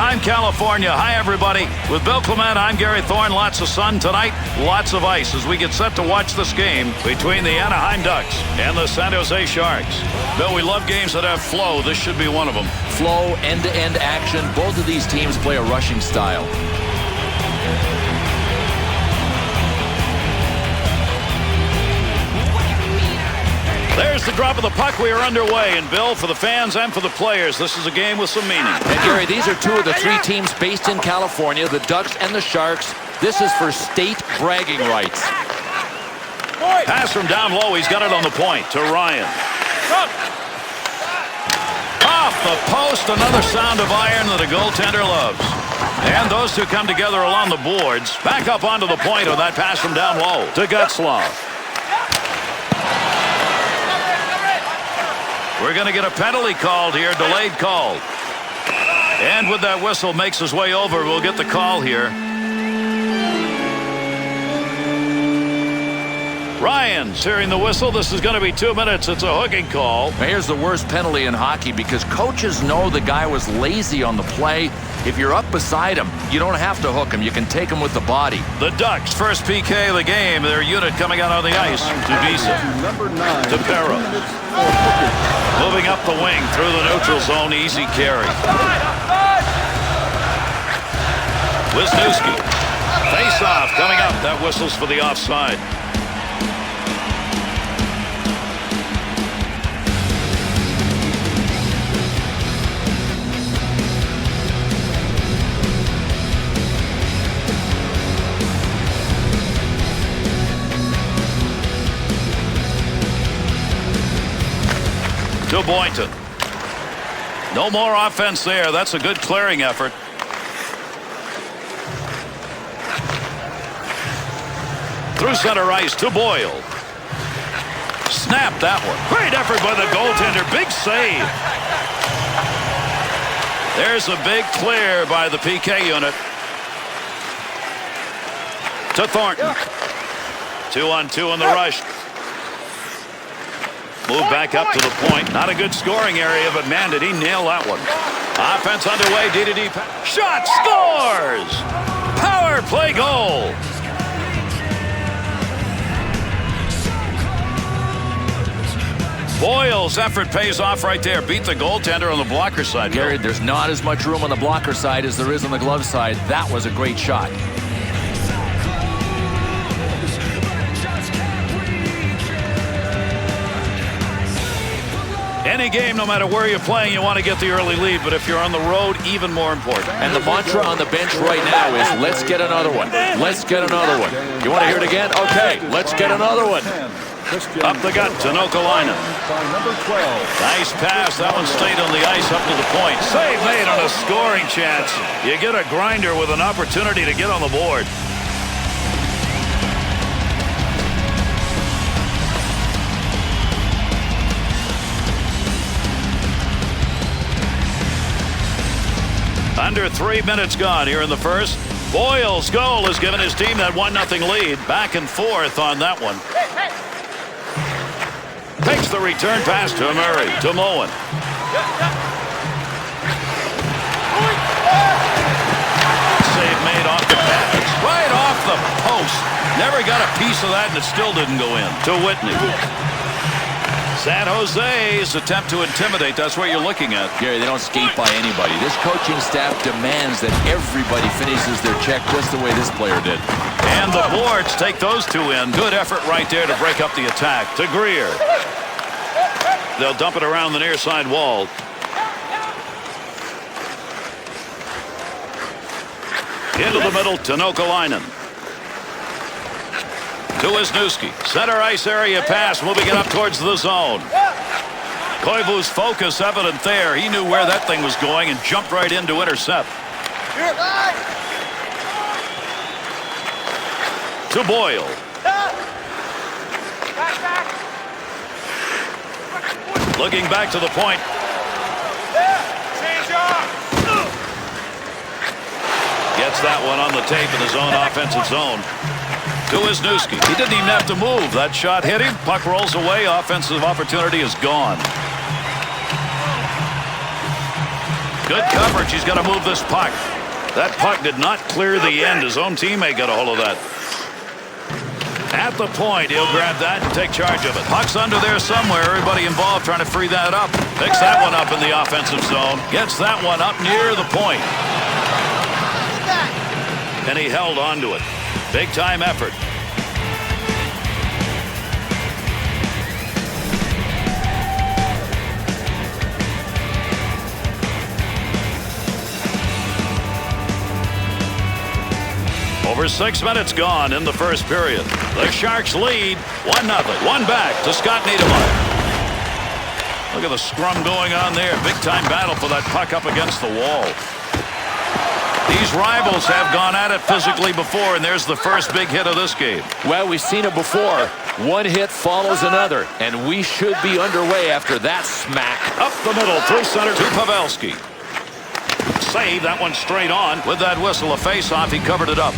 Anaheim, California. Hi, everybody. With Bill Clement, I'm Gary Thorne. Lots of sun tonight, lots of ice as we get set to watch this game between the Anaheim Ducks and the San Jose Sharks. Bill, we love games that have flow. This should be one of them. Flow, end-to-end action. Both of these teams play a rushing style. There's the drop of the puck. We are underway. And, Bill, for the fans and for the players, this is a game with some meaning. And, Gary, these are two of the three teams based in California, the Ducks and the Sharks. This is for state bragging rights. Pass from down low. He's got it on the point to Ryan. Off the post. Another sound of iron that a goaltender loves. And those two come together along the boards. Back up onto the point on that pass from down low to Getzlaf. We're going to get a penalty called here, delayed call. And with that whistle makes his way over, we'll get the call here. Ryan's hearing the whistle. This is going to be 2 minutes. It's a hooking call. Now, here's the worst penalty in hockey because coaches know the guy was lazy on the play. If you're up beside him, you don't have to hook him. You can take him with the body. The Ducks, first PK of the game. Their unit coming out on the ice. To Visa. To Perro. Moving up the wing through the neutral zone. Easy carry. Wisniewski. Face off coming up. That whistles for the offside. To Boynton. No more offense there. That's a good clearing effort. Through center ice to Boyle. Snap that one. Great effort by the goaltender. Big save. There's a big clear by the PK unit. To Thornton. 2-on-2 in the rush. Move back up to the point. Not a good scoring area, but man, did he nail that one. Offense underway. D-to-D. Shot. Scores. Power play goal. Boyle's effort pays off right there. Beat the goaltender on the blocker side. Gary, there's not as much room on the blocker side as there is on the glove side. That was a great shot. Any game, no matter where you're playing, you want to get the early lead, but if you're on the road, even more important. And the mantra on the bench right now is, let's get another one. Let's get another one. You want to hear it again? Okay, let's get another one. Up the gut to Nokalainen. Nice pass. That one stayed on the ice up to the point. Save made on a scoring chance. You get a grinder with an opportunity to get on the board. Under 3 minutes gone here in the first. Boyle's goal has given his team that 1-0 lead. Back and forth on that one. Takes the return pass to Murray. To Moen. Save made off the pads. Right off the post. Never got a piece of that and it still didn't go in. To Whitney. San Jose's attempt to intimidate, that's what you're looking at. Gary, they don't skate by anybody. This coaching staff demands that everybody finishes their check just the way this player did. And the boards take those two in. Good effort right there to break up the attack. To Greer. They'll dump it around the near side wall. Into the middle to Nokalainen. To Wisniewski. Center ice area pass, moving it up towards the zone. Koivu's focus evident there. He knew where that thing was going and jumped right in to intercept. To Boyle. Looking back to the point. Gets that one on the tape in his own offensive zone. To Wisniewski. He didn't even have to move. That shot hit him. Puck rolls away. Offensive opportunity is gone. Good coverage. He's got to move this puck. That puck did not clear the end. His own teammate got a hold of that. At the point, he'll grab that and take charge of it. Puck's under there somewhere. Everybody involved trying to free that up. Picks that one up in the offensive zone. Gets that one up near the point. And he held on to it. Big time effort. Over 6 minutes gone in the first period. The Sharks lead 1-0. One back to Scott Niedermayer. Look at the scrum going on there. Big time battle for that puck up against the wall. These rivals have gone at it physically before, and there's the first big hit of this game. Well, we've seen it before. One hit follows another, and we should be underway after that smack. Up the middle, through center to Pavelski. Save that one straight on. With that whistle, a face-off, he covered it up.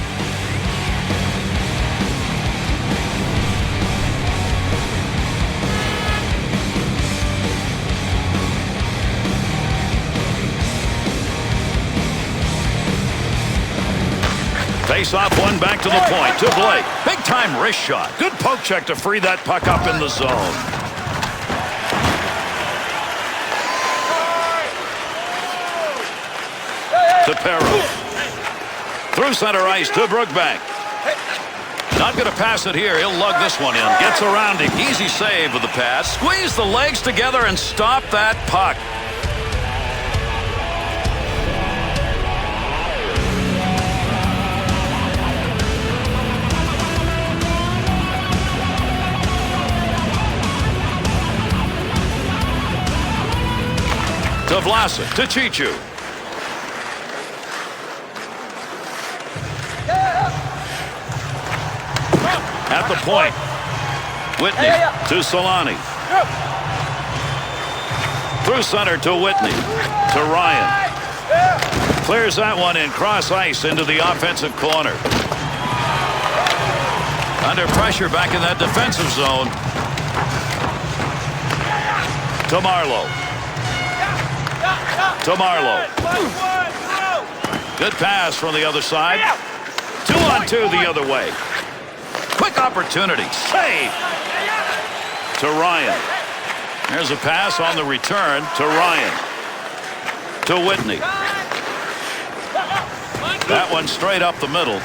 Face-off one back to the point to Blake. Big-time wrist shot. Good poke check to free that puck up in the zone. To Perro. Through center ice to Brookbank. Not going to pass it here. He'll lug this one in. Gets around it. Easy save with the pass. Squeeze the legs together and stop that puck. To Vlasic, to Chichu. At the point. Whitney to Solani. Through center to Whitney. To Ryan. Clears that one in cross ice into the offensive corner. Under pressure back in that defensive zone. To Marlowe. To Marlowe. Good pass from the other side. 2-on-2 the other way. Quick opportunity. Save. To Ryan. There's a pass on the return to Ryan. To Whitney. That one straight up the middle.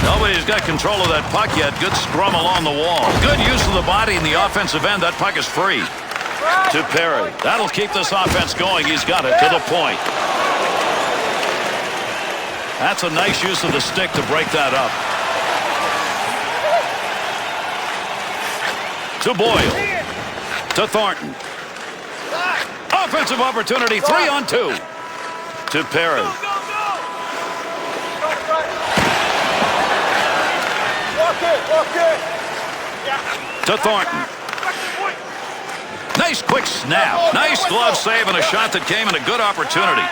Nobody's got control of that puck yet. Good scrum along the wall. Good use of the body in the offensive end. That puck is free. To Perry. That'll keep this offense going. He's got it to the point. That's a nice use of the stick to break that up. To Boyle. To Thornton. Offensive opportunity. 3-on-2. To Perry. To Thornton. Nice quick snap. Nice glove save and a shot that came in a good opportunity.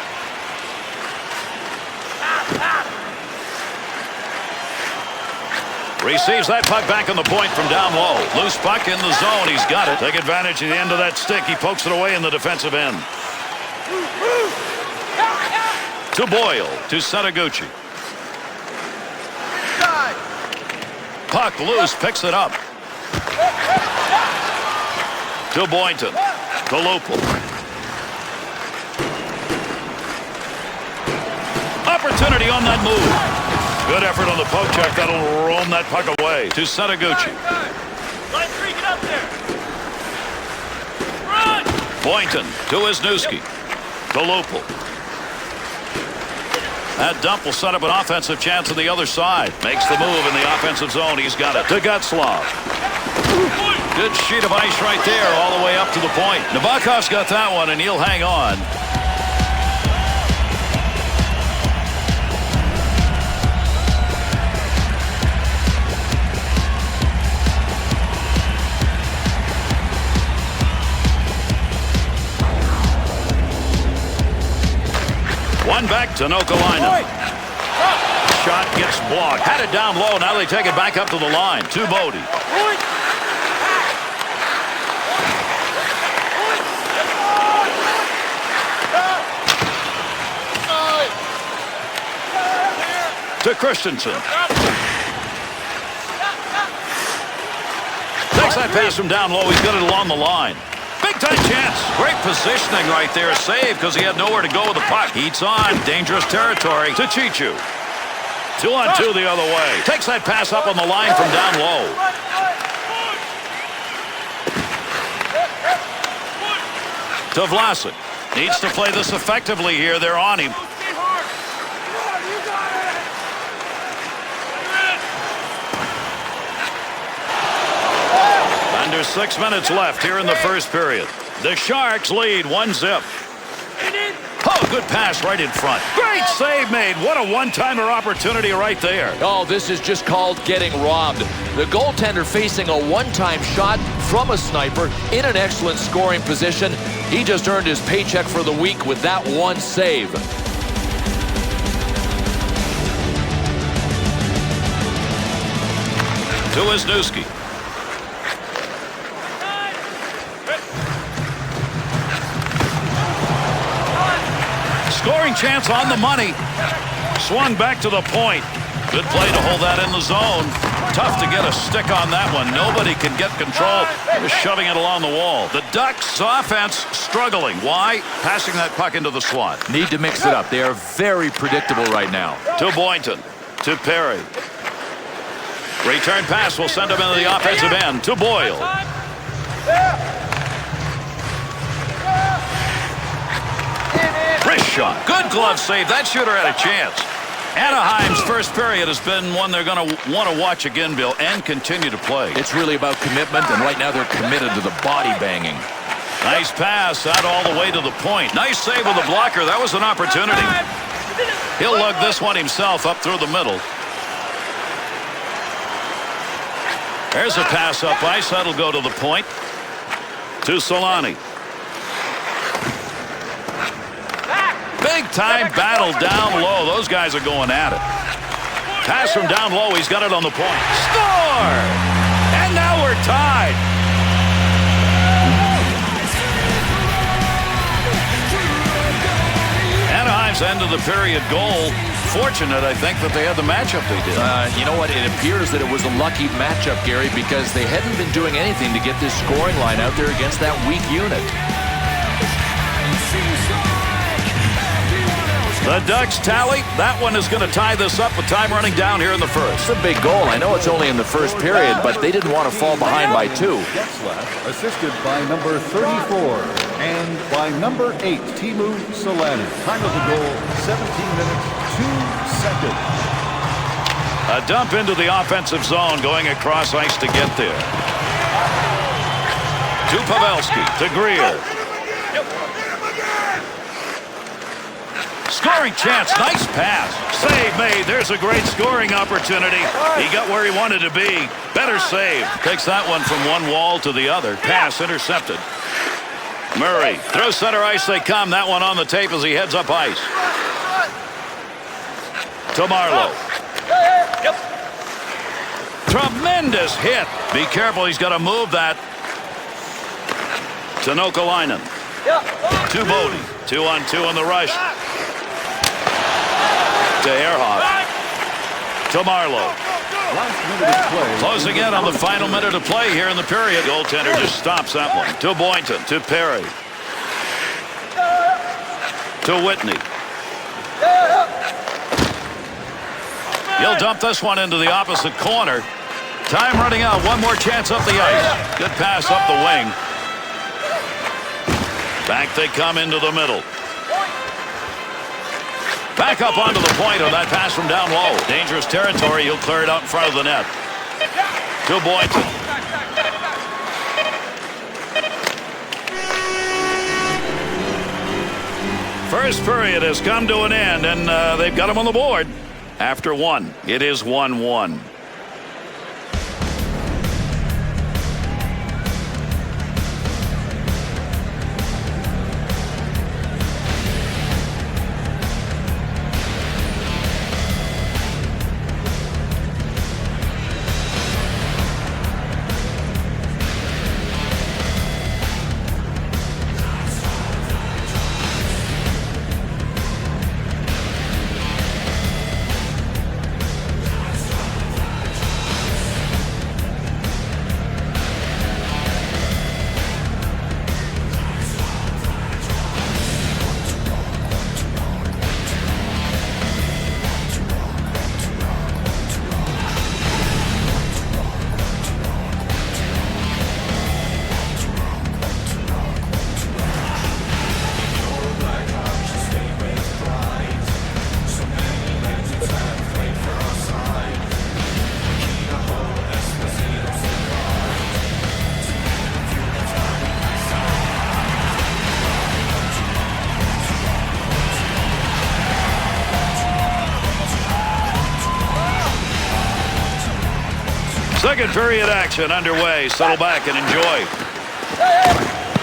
Receives that puck back on the point from down low. Loose puck in the zone. He's got it. Take advantage of the end of that stick. He pokes it away in the defensive end. To Boyle. To Setaguchi. Puck loose. Picks it up. To Boynton. To Lupel. Opportunity on that move. Good effort on the poke check. That'll roam that puck away. To Setaguchi. Boynton. To Wisniewski. To Lupel. That dump will set up an offensive chance on the other side. Makes the move in the offensive zone. He's got it. To Getzlaf. Good sheet of ice right there all the way up to the point. Nabokov's got that one, and he'll hang on. One back to Nokalainen. Shot gets blocked. Had it down low. Now they take it back up to the line. To Bodie. To Christensen. Takes that pass from down low. He's got it along the line. Big time chance. Great positioning right there. Save because he had nowhere to go with the puck. Heats on. Dangerous territory to Chichu. 2-on-2 the other way. Takes that pass up on the line from down low. To Vlasic. Needs to play this effectively here. They're on him. Under 6 minutes left here in the first period. The Sharks lead 1-0. Oh, good pass right in front. Great save made. What a one-timer opportunity right there. Oh, this is just called getting robbed. The goaltender facing a one-time shot from a sniper in an excellent scoring position. He just earned his paycheck for the week with that one save. To Wisniewski. Scoring chance on the money. Swung back to the point. Good play to hold that in the zone. Tough to get a stick on that one. Nobody can get control. Just shoving it along the wall. The Ducks offense struggling. Why? Passing that puck into the slot. Need to mix it up. They are very predictable right now. To Boynton. To Perry. Return pass will send him into the offensive end. To Boyle. Wrist shot. Good glove save. That shooter had a chance. Anaheim's first period has been one they're going to want to watch again, Bill, and continue to play. It's really about commitment, and right now they're committed to the body banging. Nice pass out all the way to the point. Nice save with the blocker. That was an opportunity. He'll lug this one himself up through the middle. There's a pass up ice. That'll go to the point. To Solani. Big time battle down low. Those guys are going at it. Pass from down low. He's got it on the point. Score! And now we're tied. Anaheim's end of the period goal. Fortunate, I think, that they had the matchup they did. You know what? It appears that it was a lucky matchup, Gary, because they hadn't been doing anything to get this scoring line out there against that weak unit. The Ducks tally. That one is going to tie this up with time running down here in the first. It's a big goal. I know it's only in the first period, but they didn't want to fall behind by 2. Assisted by number 34 and by number 8, Timu Solani. Time of the goal, 17 minutes, 2 seconds. A dump into the offensive zone going across ice to get there. To Pavelski. To Greer. Scoring chance. Nice pass. Save made. There's a great scoring opportunity. He got where he wanted to be. Better save. Takes that one from one wall to the other. Pass intercepted. Murray. Through center ice they come. That one on the tape as he heads up ice. To Marlowe. Tremendous hit. Be careful. He's got to move that. To Nokalainen. To Bodie. 2-on-2 on the rush. To Ehrhoff. To Marlowe. Closing in on the final minute of play here in the period. Goaltender just stops that one. To Boynton. To Perry. To Whitney. He'll dump this one into the opposite corner. Time running out. One more chance up the ice. Good pass up the wing. Back they come into the middle. Back up onto the point on that pass from down low. Dangerous territory. He'll clear it out in front of the net. To Boynton. First period has come to an end, and they've got him on the board. After 1, it is 1-1. Second period action underway. Settle back and enjoy.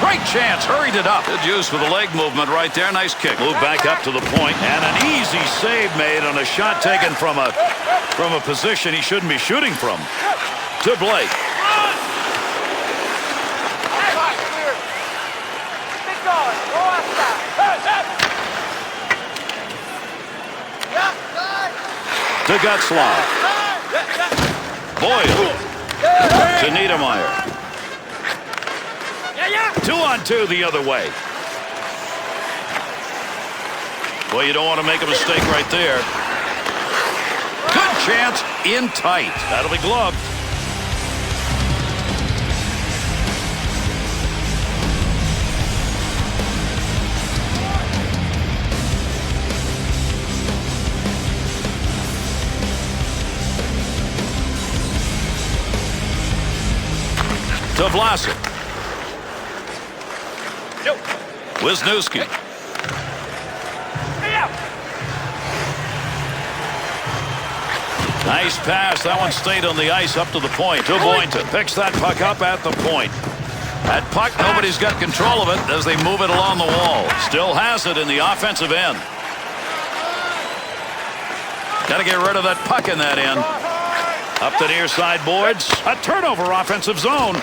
Great chance. Hurried it up. Good use for the leg movement right there. Nice kick. Move back up to the point. And an easy save made on a shot taken from a position he shouldn't be shooting from. To Blake. To Getzlaf. Boyle. To Niedermeyer. 2-on-2 the other way. Well, you don't want to make a mistake right there. Good chance in tight. That'll be gloved. To Vlasic. Wisniewski. Nice pass. That one stayed on the ice up to the point. To Boynton. Picks that puck up at the point. That puck, nobody's got control of it as they move it along the wall. Still has it in the offensive end. Got to get rid of that puck in that end. Up the near side boards. A turnover offensive zone.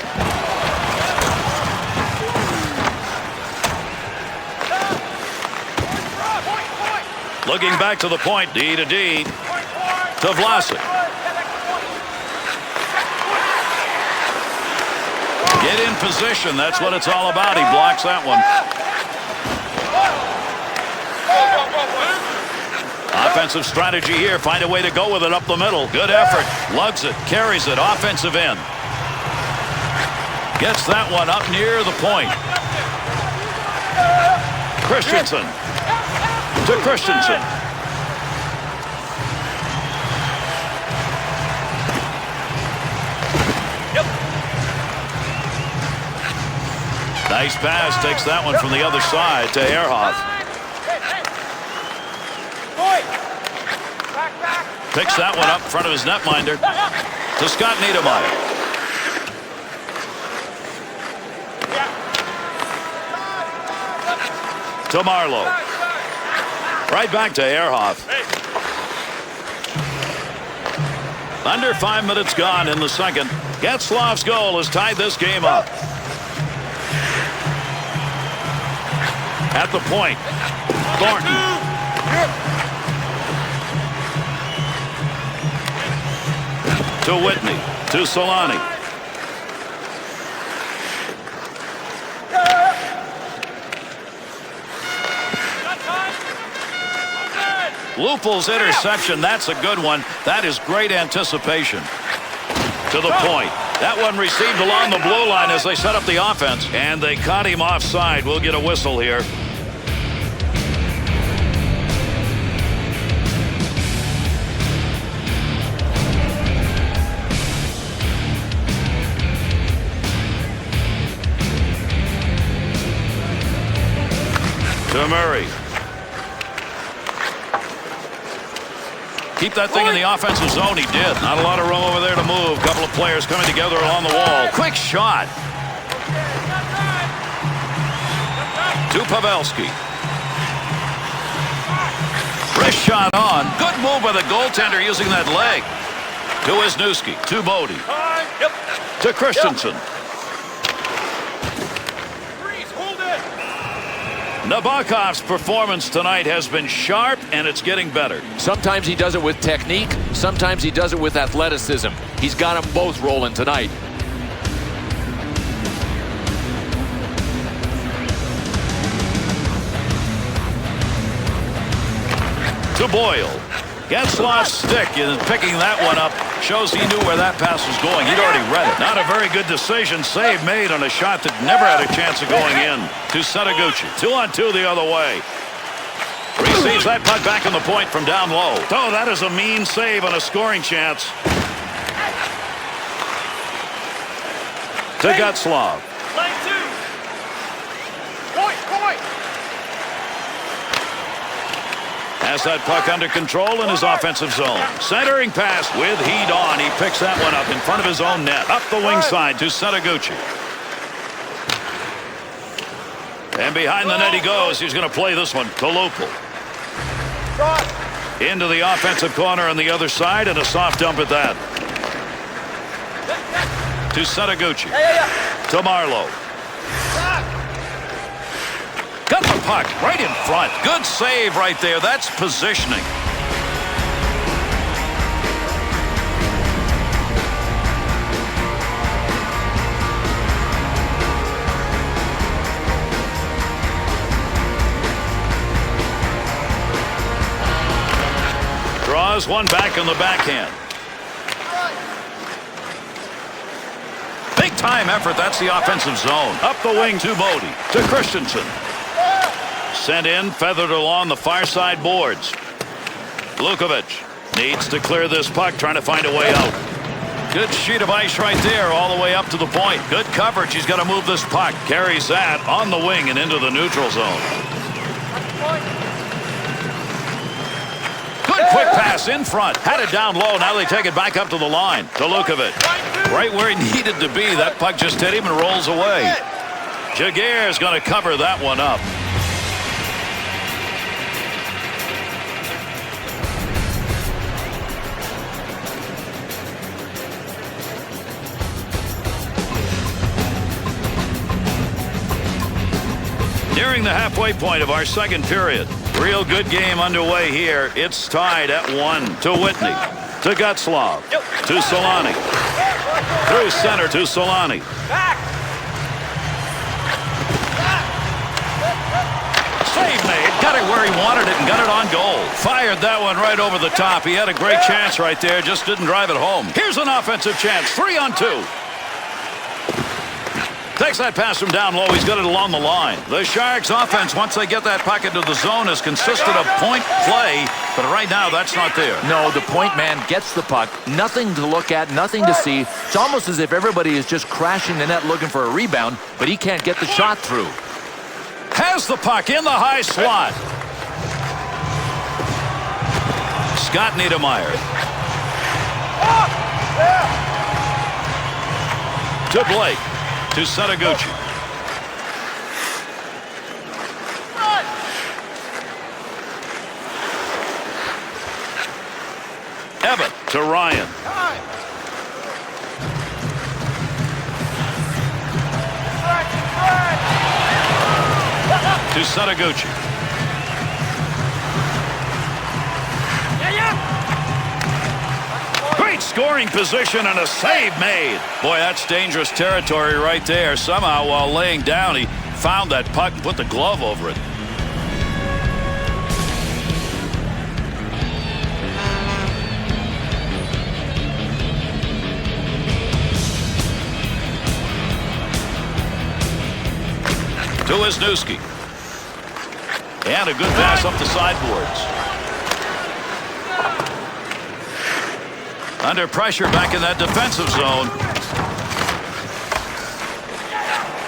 Looking back to the point. D to D. To Vlasic. Get in position. That's what it's all about. He blocks that one. Offensive strategy here. Find a way to go with it up the middle. Good effort. Lugs it. Carries it. Offensive end. Gets that one up near the point. Christensen. To Christensen. Nice pass. Takes that one from the other side to Ehrhoff. Picks that one up in front of his netminder to Scott Niedermeyer. To Marlowe. Right back to Ehrhoff. Under 5 minutes gone in the second. Getzlaf's goal has tied this game up. At the point. Thornton. To Whitney. To Solani. Lupul's interception. That's a good one. That is great anticipation. To the point. That one received along the blue line as they set up the offense. And they caught him offside. We'll get a whistle here. To Murray. Keep that thing in the offensive zone. He did. Not a lot of room over there to move. A couple of players coming together along the wall. Quick shot. To Pavelski. Wrist shot on. Good move by the goaltender using that leg. To Wisniewski. To Bodie. To Christensen. Nabokov's performance tonight has been sharp, and it's getting better. Sometimes he does it with technique. Sometimes he does it with athleticism. He's got them both rolling tonight. To Boyle. Getzlaf's stick is picking that one up. Shows he knew where that pass was going. He'd already read it. Not a very good decision. Save made on a shot that never had a chance of going in. To Setaguchi. 2-on-2 the other way. Receives that puck back on the point from down low. Oh, that is a mean save on a scoring chance. To Getzlaf. Has that puck under control in his offensive zone. Centering pass with heat on. He picks that one up in front of his own net. Up the wing side to Setaguchi. And behind the net he goes. He's going to play this one to Lupul. Into the offensive corner on the other side, and a soft dump at that. To Setaguchi. To Marlowe. Got the puck right in front. Good save right there. That's positioning. Draws one back on the backhand. Big time effort. That's the offensive zone. Up the wing to Bodie. To Christensen. Sent in, feathered along the far side boards. Lukovic needs to clear this puck, trying to find a way out. Good sheet of ice right there, all the way up to the point. Good coverage. He's got to move this puck. Carries that on the wing and into the neutral zone. Good quick pass in front. Had it down low. Now they take it back up to the line. To Lukovic. Right where he needed to be. That puck just hit him and rolls away. Jaguar's going to cover that one up. Nearing the halfway point of our second period. Real good game underway here. It's tied at 1. To Whitney. To Getzlaf. To Solani. Through center to Solani. Save made. Got it where he wanted it and got it on goal. Fired that one right over the top. He had a great chance right there. Just didn't drive it home. Here's an offensive chance. 3-on-2. Takes that pass from down low. He's got it along the line. The Sharks offense, once they get that puck into the zone, has consisted of point play. But right now, that's not there. No, the point man gets the puck. Nothing to look at, nothing to see. It's almost as if everybody is just crashing the net looking for a rebound, but he can't get the shot through. Has the puck in the high slot. Scott Niedermayer. To Blake. To Setaguchi. Evan to Ryan. To Setaguchi. Great scoring position and a save made. Boy, that's dangerous territory right there. Somehow, while laying down, he found that puck and put the glove over it. To Wisniewski. And a good pass up the sideboards. Under pressure back in that defensive zone.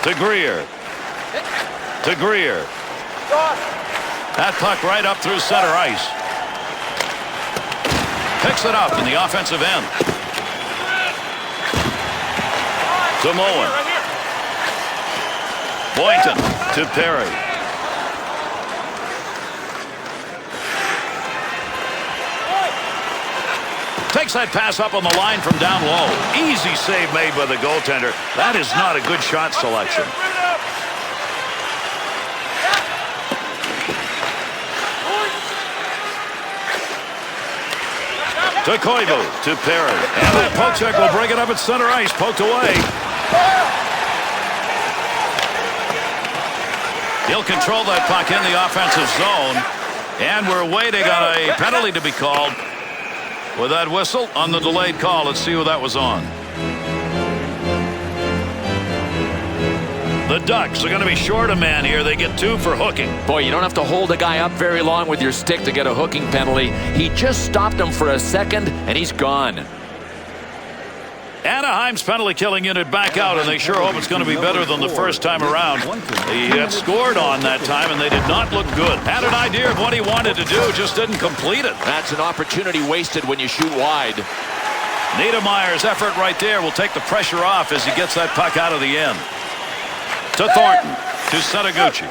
To Greer. To Greer. That puck right up through center ice. Picks it up in the offensive end. To Moen. Boynton to Perry. Takes that pass up on the line from down low. Easy save made by the goaltender. That is not a good shot selection. To Koivu, to Perry. And that poke check will bring it up at center ice. Poked away. He'll control that puck in the offensive zone. And we're waiting on a penalty to be called. With that whistle on the delayed call, let's see who that was on. The Ducks are going to be short a man here. They get 2 for hooking. Boy, you don't have to hold a guy up very long with your stick to get a hooking penalty. He just stopped him for a second, and he's gone. Anaheim's penalty killing unit back out, and they sure hope it's going to be better than the first time around. He got scored on that time, and they did not look good. Had an idea of what he wanted to do, just didn't complete it. That's an opportunity wasted when you shoot wide. Niedermayer's effort right there will take the pressure off as he gets that puck out of the end. To Thornton, to Setaguchi.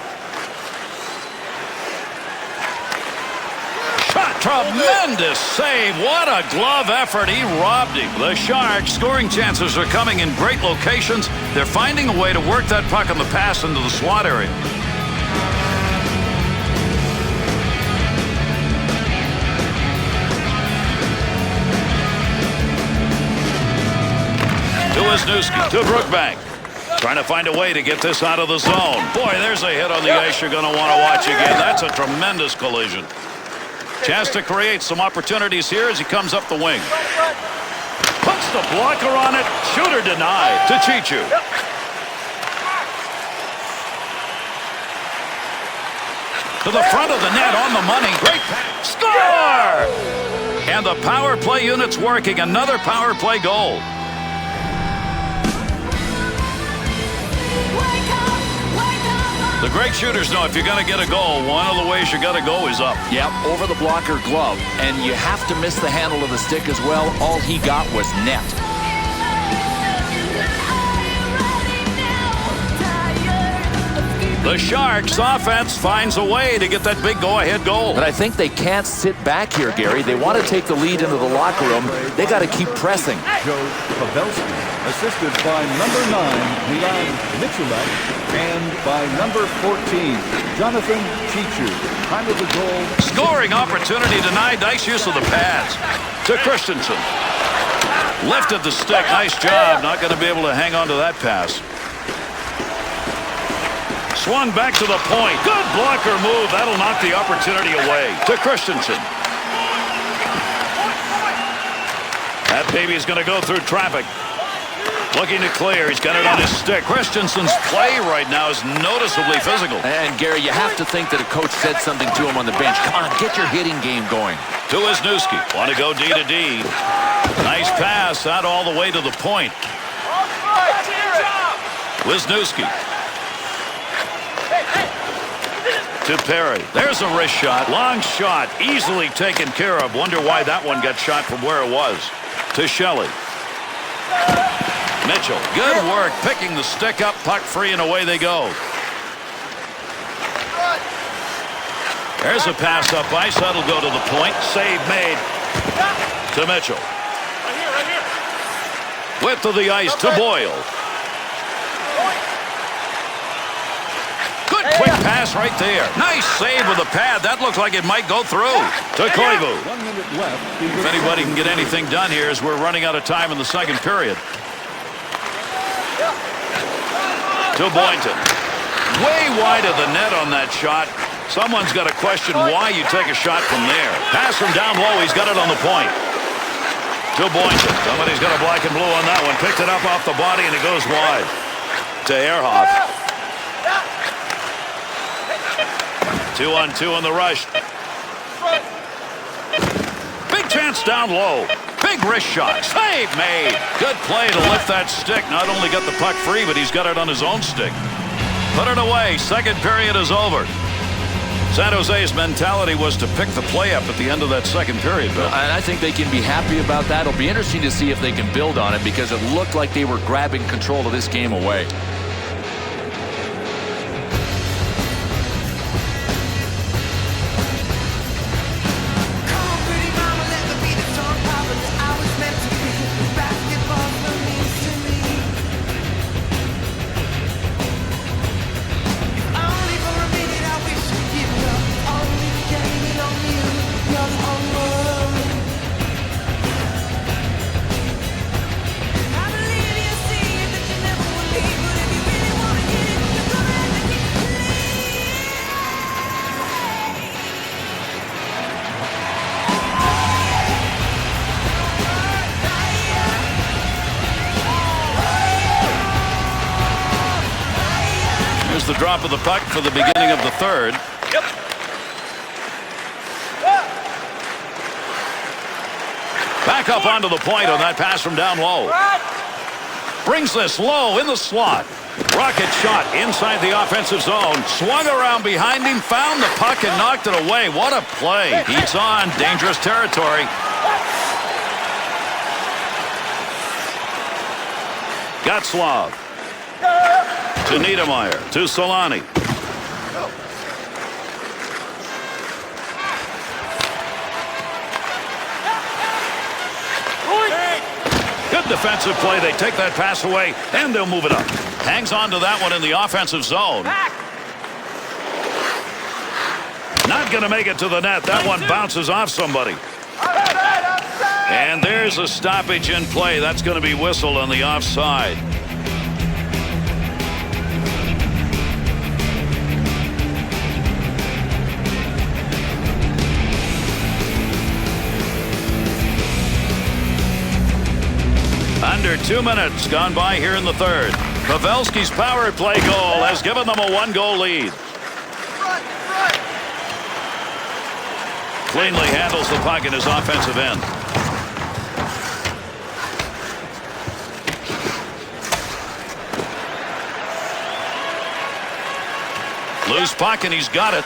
Shot, tremendous save. What a glove effort. He robbed him. The Sharks' scoring chances are coming in great locations. They're finding a way to work that puck on the pass into the slot area. To Wisniewski, to Brookbank. Trying to find a way to get this out of the zone. Boy, there's a hit on the ice you're going to want to watch again. That's a tremendous collision. Chance to create some opportunities here as he comes up the wing. Puts the blocker on it. Shooter denied to Chichu. To the front of the net on the money. Great pass. Score! And the power play unit's working. Another power play goal. The great shooters know if you're going to get a goal, one of the ways you got to go is up. Yep, over the blocker glove. And you have to miss the handle of the stick as well. All he got was net. The Sharks' offense finds a way to get that big go-ahead goal. But I think they can't sit back here, Gary. They want to take the lead into the locker room. They got to keep pressing. Joe Pavelski, assisted by number 9, Milan Michalek, and by number 14, Jonathan Chichu. Time of the goal. Scoring opportunity denied. Nice use of the pads. To Christensen. Lifted the stick. Nice job. Not going to be able to hang on to that pass. Swung back to the point. Good blocker move. That'll knock the opportunity away. To Christensen. That baby's going to go through traffic. Looking to clear. He's got it on his stick. Christensen's play right now is noticeably physical. And, Gary, you have to think that a coach said something to him on the bench. Come on, get your hitting game going. To Wisniewski. Want to go D to D. Nice pass out all the way to the point. Wisniewski. To Perry. There's a wrist shot. Long shot. Easily taken care of. Wonder why that one got shot from where it was. To Shelley. Mitchell. Good work picking the stick up. Puck free and away they go. There's a pass up ice. That'll go to the point. Save made. To Mitchell. Width of the ice to Boyle. Good quick pass right there. Nice save with the pad. That looked like it might go through. To Koivu. 1 minute left. If anybody can get anything done here as we're running out of time in the second period. To Boynton. Way wide of the net on that shot. Someone's got to question why you take a shot from there. Pass from down low. He's got it on the point. To Boynton. Somebody's got a black and blue on that one. Picked it up off the body and it goes wide. To Ehrhoff. 2-on-2 on the rush. Big chance down low. Big wrist shot. Save made. Good play to lift that stick. Not only got the puck free, but he's got it on his own stick. Put it away. Second period is over. San Jose's mentality was to pick the play up at the end of that second period, Bill. And I think they can be happy about that. It'll be interesting to see if they can build on it because it looked like they were grabbing control of this game away. The drop of the puck for the beginning of the third. Back up onto the point on that pass from down low. Brings this low in the slot. Rocket shot inside the offensive zone. Swung around behind him, found the puck, and knocked it away. What a play. He's on dangerous territory. Gatslav. To Niedermeyer. To Solani. Good defensive play. They take that pass away, and they'll move it up. Hangs on to that one in the offensive zone. Not going to make it to the net. That one bounces off somebody. And there's a stoppage in play. That's going to be whistled on the offside. Under 2 minutes gone by here in the third. Pavelski's power play goal has given them a 1-goal lead. Cleanly handles the puck in his offensive end. Loose puck, and he's got it.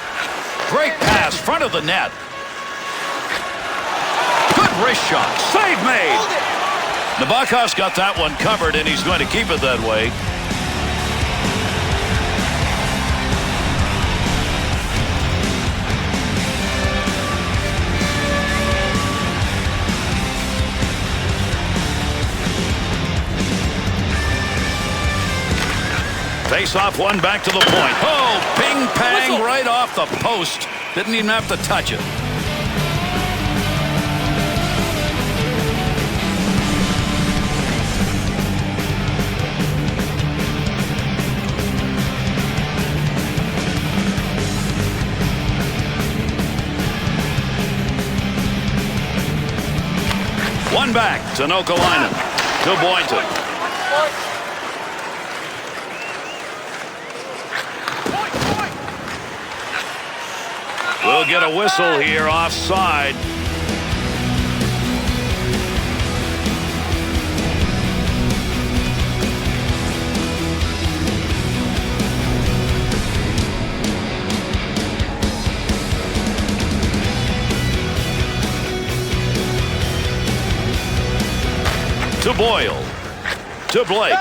Great pass, front of the net. Good wrist shot. Save made. Nabokov's got that one covered, and he's going to keep it that way. Face off one back to the point. Oh, ping pang right off the post. Didn't even have to touch it. One back to Nokalainen. To Boynton. We'll get a whistle here offside. To Boyle. To Blake.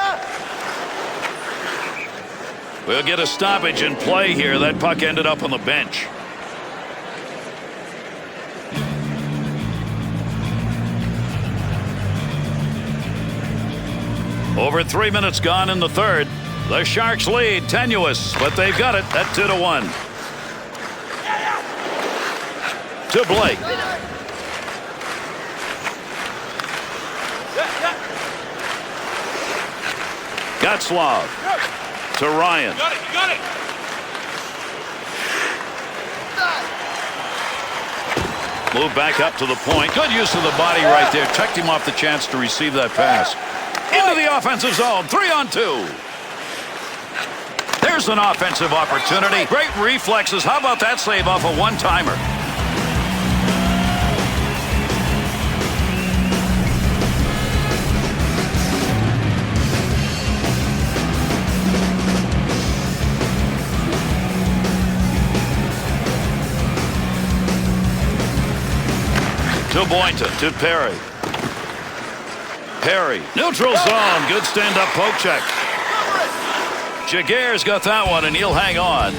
We'll get a stoppage in play here. That puck ended up on the bench. Over 3 minutes gone in the third. The Sharks lead, tenuous, but they've got it at 2-1. To Blake. Gatslav. To Ryan. You got it. Move back up to the point. Good use of the body right there. Checked him off the chance to receive that pass. Into the offensive zone. 3-on-2. There's an offensive opportunity. Great reflexes. How about that save off a one-timer? To Boynton. To Perry. Perry. Neutral zone. Good stand-up poke check. Jaguar's got that one, and he'll hang on.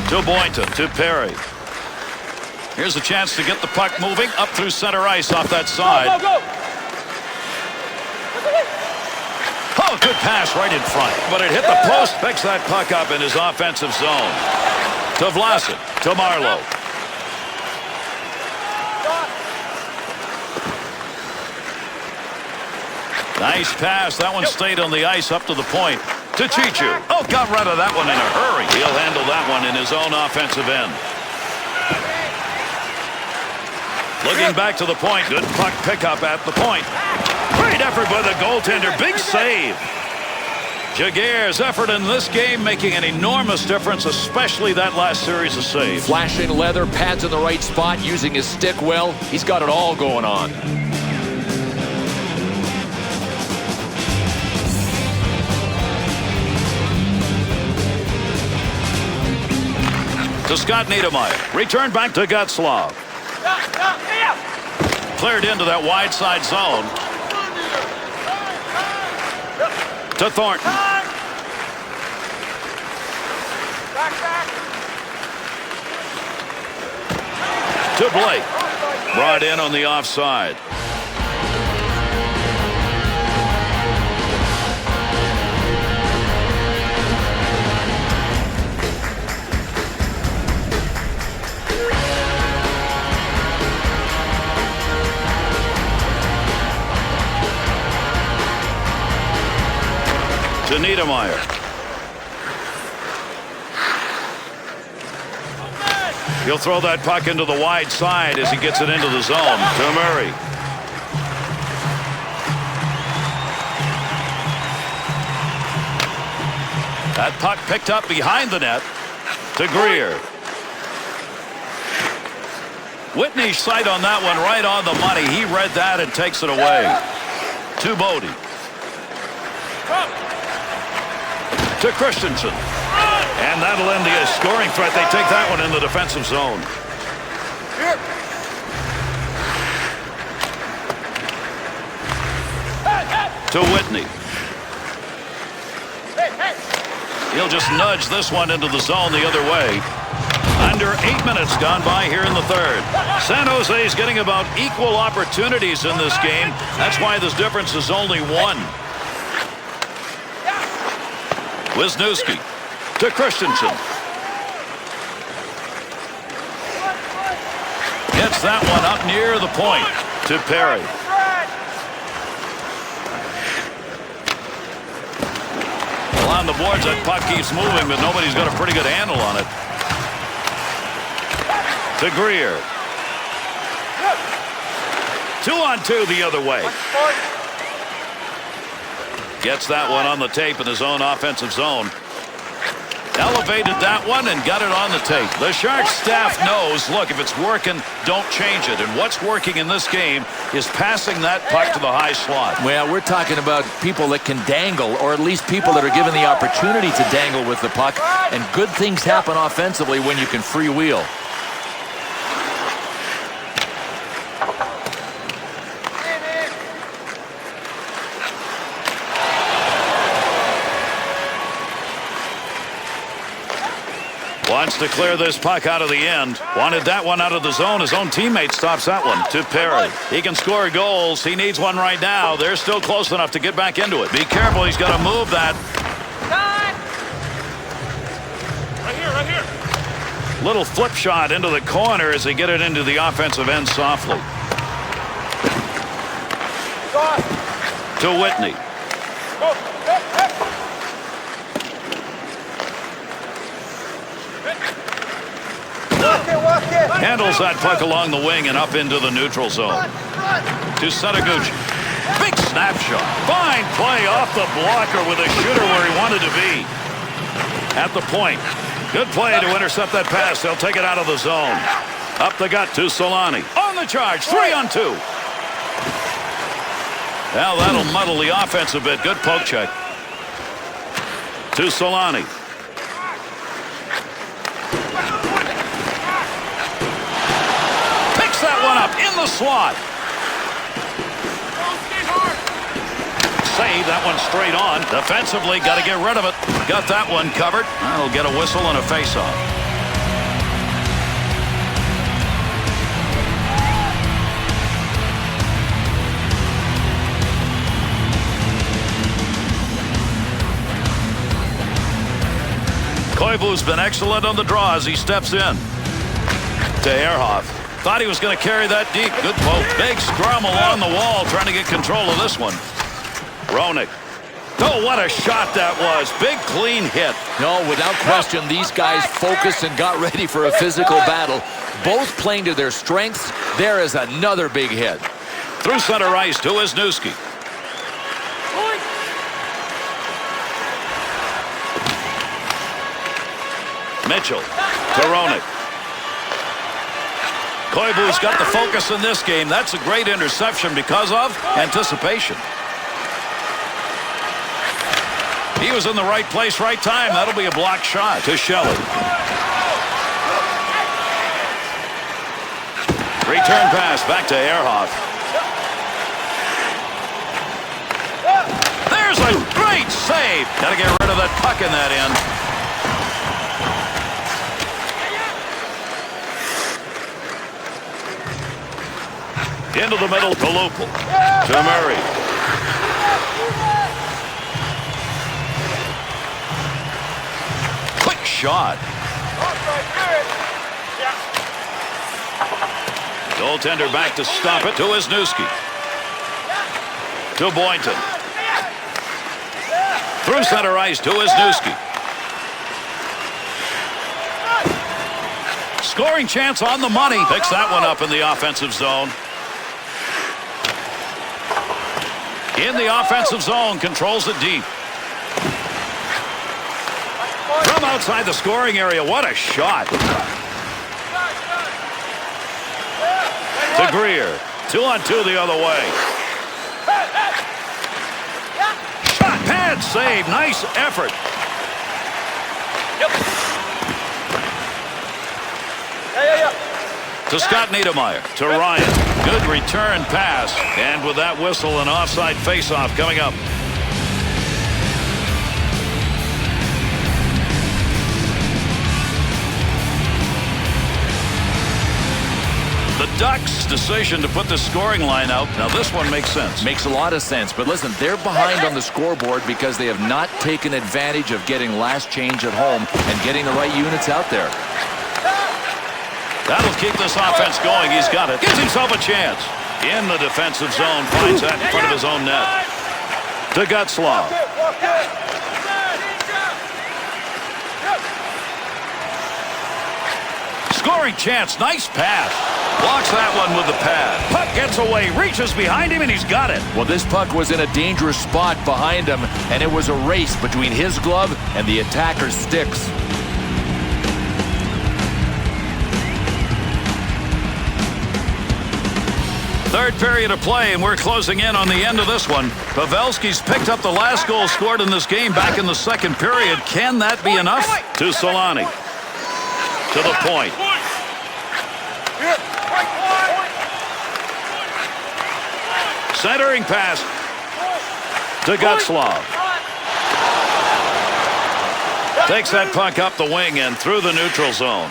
To Boynton. To Perry. Here's a chance to get the puck moving up through center ice off that side. Go. Oh, good pass right in front. But it hit the post. Picks that puck up in his offensive zone. To Vlasic. To Marlowe. Nice pass. That one stayed on the ice up to the point. To Chichu. Oh, got rid of that one in a hurry. He'll handle that one in his own offensive end. Looking back to the point. Good puck pickup at the point. Great effort by the goaltender. Big save. Jaguar's effort in this game making an enormous difference, especially that last series of saves. Flashing leather, pads in the right spot, using his stick well. He's got it all going on. To Scott Niedermayer. Return back to Getzlaf. Cleared into that wide side zone. To Thornton. To Blake. Brought in on the offside. To Niedermayer. He'll throw that puck into the wide side as he gets it into the zone. To Murray. That puck picked up behind the net. To Greer. Whitney's sight on that one right on the money. He read that and takes it away. To Bodie. To Christensen. And that'll end the scoring threat. They take that one in the defensive zone. To Whitney. He'll just nudge this one into the zone the other way. Under 8 minutes gone by here in the third. San Jose's getting about equal opportunities in this game. That's why this difference is only one. Wisniewski to Christensen. Gets that one up near the point to Perry. Well, on the boards, that puck keeps moving, but nobody's got a pretty good handle on it. To Greer. 2-on-2 the other way. Gets that one on the tape in his own offensive zone. Elevated that one and got it on the tape. The Sharks staff knows, look, if it's working, don't change it. And what's working in this game is passing that puck to the high slot. Well, we're talking about people that can dangle, or at least people that are given the opportunity to dangle with the puck. And good things happen offensively when you can freewheel. Wants to clear this puck out of the end. Wanted that one out of the zone. His own teammate stops that one. To Perry. He can score goals. He needs one right now. They're still close enough to get back into it. Be careful. He's got to move that. Right here. Little flip shot into the corner as they get it into the offensive end softly. To Whitney. Handles that puck along the wing and up into the neutral zone. To Setaguchi. Big snapshot. Fine play off the blocker with a shooter where he wanted to be. At the point. Good play to intercept that pass. They'll take it out of the zone. Up the gut to Solani. On the charge. 3-on-2. Well, that'll muddle the offense a bit. Good poke check. To Solani. That one up in the slot. Save that one straight on. Defensively, got to get rid of it. Got that one covered. That'll get a whistle and a face-off. Koivu's been excellent on the draw as he steps in. To Ehrhoff. Thought he was going to carry that deep. Good poke. Big scrum along the wall trying to get control of this one. Roenick. Oh, what a shot that was. Big, clean hit. No, without question, these guys focused and got ready for a physical battle. Both playing to their strengths. There is another big hit. Through center ice to Wisniewski. Mitchell to Roenick. Koivu's got the focus in this game. That's a great interception because of anticipation. He was in the right place, right time. That'll be a block shot to Shelley. Return pass back to Ehrhoff. There's a great save. Got to get rid of that puck in that end. Into the middle to Lupel. To Murray. Quick shot. Goaltender back to stop it to Wisniewski. To Boynton. Through center ice to Wisniewski. Scoring chance on the money. Picks that one up in the offensive zone. In the offensive zone, controls it deep. From outside the scoring area, what a shot. To Greer. 2-on-2 the other way. Shot, pad, save, nice effort. To Scott Niedermayer. To Ryan. Good return pass. And with that whistle, an offside faceoff coming up. The Ducks' decision to put the scoring line out. Now this one makes sense. Makes a lot of sense. But listen, they're behind on the scoreboard because they have not taken advantage of getting last change at home and getting the right units out there. That'll keep this offense going. He's got it. Gives himself a chance. In the defensive zone. Finds that in front of his own net. To Gutzlaw. Scoring chance. Nice pass. Blocks that one with the pad. Puck gets away. Reaches behind him, and he's got it. Well, this puck was in a dangerous spot behind him, and it was a race between his glove and the attacker's sticks. Third period of play, and we're closing in on the end of this one. Pavelski's picked up the last goal scored in this game back in the second period. Can that be enough? To Solani. To the point. Centering pass. To Gutzlaw. Takes that puck up the wing and through the neutral zone.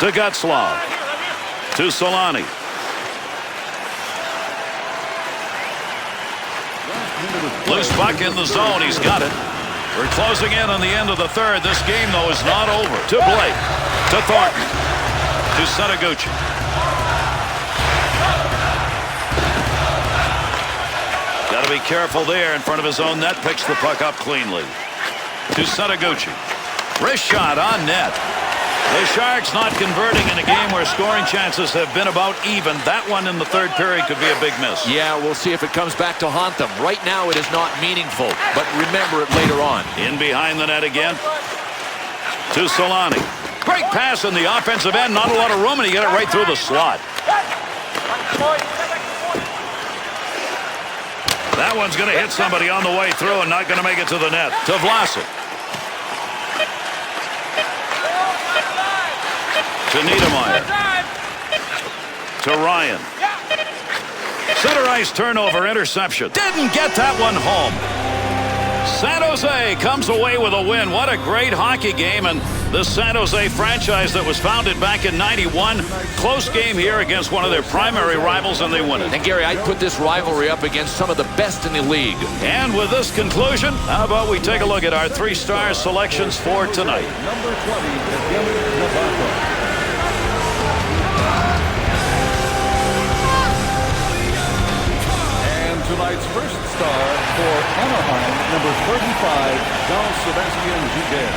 To Gutzlaw. To Solani. Loose puck in the zone. He's got it. We're closing in on the end of the third. This game, though, is not over. To Blake. To Thornton. To Setaguchi. Got to be careful there in front of his own net. Picks the puck up cleanly. To Setaguchi. Wrist shot on net. The Sharks not converting in a game where scoring chances have been about even. That one in the third period could be a big miss. Yeah, we'll see if it comes back to haunt them. Right now it is not meaningful, but remember it later on. In behind the net again. To Solani. Great pass in the offensive end. Not a lot of room, and he got it right through the slot. That one's going to hit somebody on the way through and not going to make it to the net. To Vlasic. To Niedermayer. To Ryan. Center ice turnover, interception. Didn't get that one home. San Jose comes away with a win. What a great hockey game. And the San Jose franchise that was founded back in '91. Close game here against one of their primary rivals, and they win it. And Gary, I'd put this rivalry up against some of the best in the league. And with this conclusion, how about we take a look at our three-star selections for tonight. Number 20, tonight's first star for Anaheim, number 35, Jean-Sébastien Giguère.